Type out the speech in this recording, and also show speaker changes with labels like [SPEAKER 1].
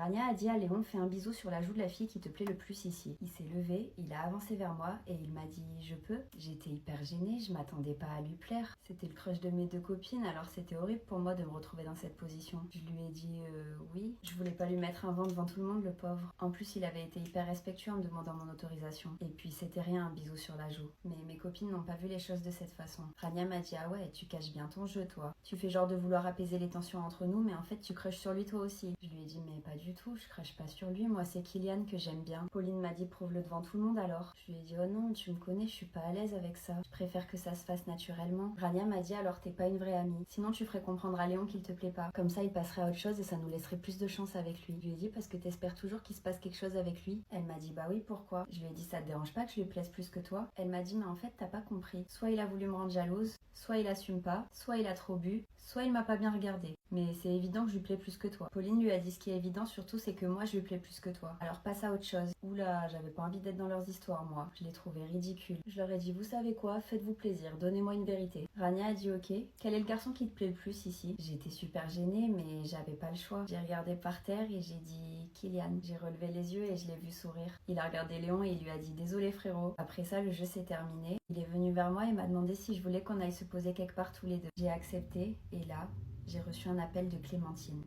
[SPEAKER 1] Rania a dit à Léon, fais un bisou sur la joue de la fille qui te plaît le plus ici. Il s'est levé, il a avancé vers moi et il m'a dit je peux. J'étais hyper gênée, je m'attendais pas à lui plaire. C'était le crush de mes deux copines, alors c'était horrible pour moi de me retrouver dans cette position. Je lui ai dit oui. Je voulais pas lui mettre un vent devant tout le monde, le pauvre. En plus, il avait été hyper respectueux en me demandant mon autorisation. Et puis c'était rien un bisou sur la joue. Mais mes copines n'ont pas vu les choses de cette façon. Rania m'a dit ah ouais, tu caches bien ton jeu toi. Tu fais genre de vouloir apaiser les tensions entre nous, mais en fait tu crushes sur lui toi aussi. Je lui ai dit mais pas du tout, je crache pas sur lui, moi c'est Kylian que j'aime bien. Pauline m'a dit prouve-le devant tout le monde alors. Je lui ai dit oh non, tu me connais, je suis pas à l'aise avec ça. Je préfère que ça se fasse naturellement. Rania m'a dit alors t'es pas une vraie amie. Sinon tu ferais comprendre à Léon qu'il te plaît pas. Comme ça il passerait à autre chose et ça nous laisserait plus de chance avec lui. Je lui ai dit parce que t'espères toujours qu'il se passe quelque chose avec lui. Elle m'a dit bah oui pourquoi. Je lui ai dit ça te dérange pas que je lui plaise plus que toi. Elle m'a dit mais en fait t'as pas compris. Soit il a voulu me rendre jalouse, soit il assume pas, soit il a trop bu, soit il m'a pas bien regardé. Mais c'est évident que je lui plais plus que toi. Pauline lui a dit ce qui est évident surtout c'est que moi je lui plais plus que toi. Alors passe à autre chose. Oula, j'avais pas envie d'être dans leurs histoires moi. Je les trouvais ridicules. Je leur ai dit vous savez quoi, faites-vous plaisir, donnez-moi une vérité. Rania a dit ok. Quel est le garçon qui te plaît le plus ici? J'étais super gênée mais j'avais pas le choix. J'ai regardé par terre et j'ai dit Kylian. J'ai relevé les yeux et je l'ai vu sourire. Il a regardé Léon et il lui a dit désolé frérot. Après ça le jeu s'est terminé. Il est venu vers moi et m'a demandé si je voulais qu'on aille se poser quelque part tous les deux. J'ai accepté et là j'ai reçu un appel de Clémentine.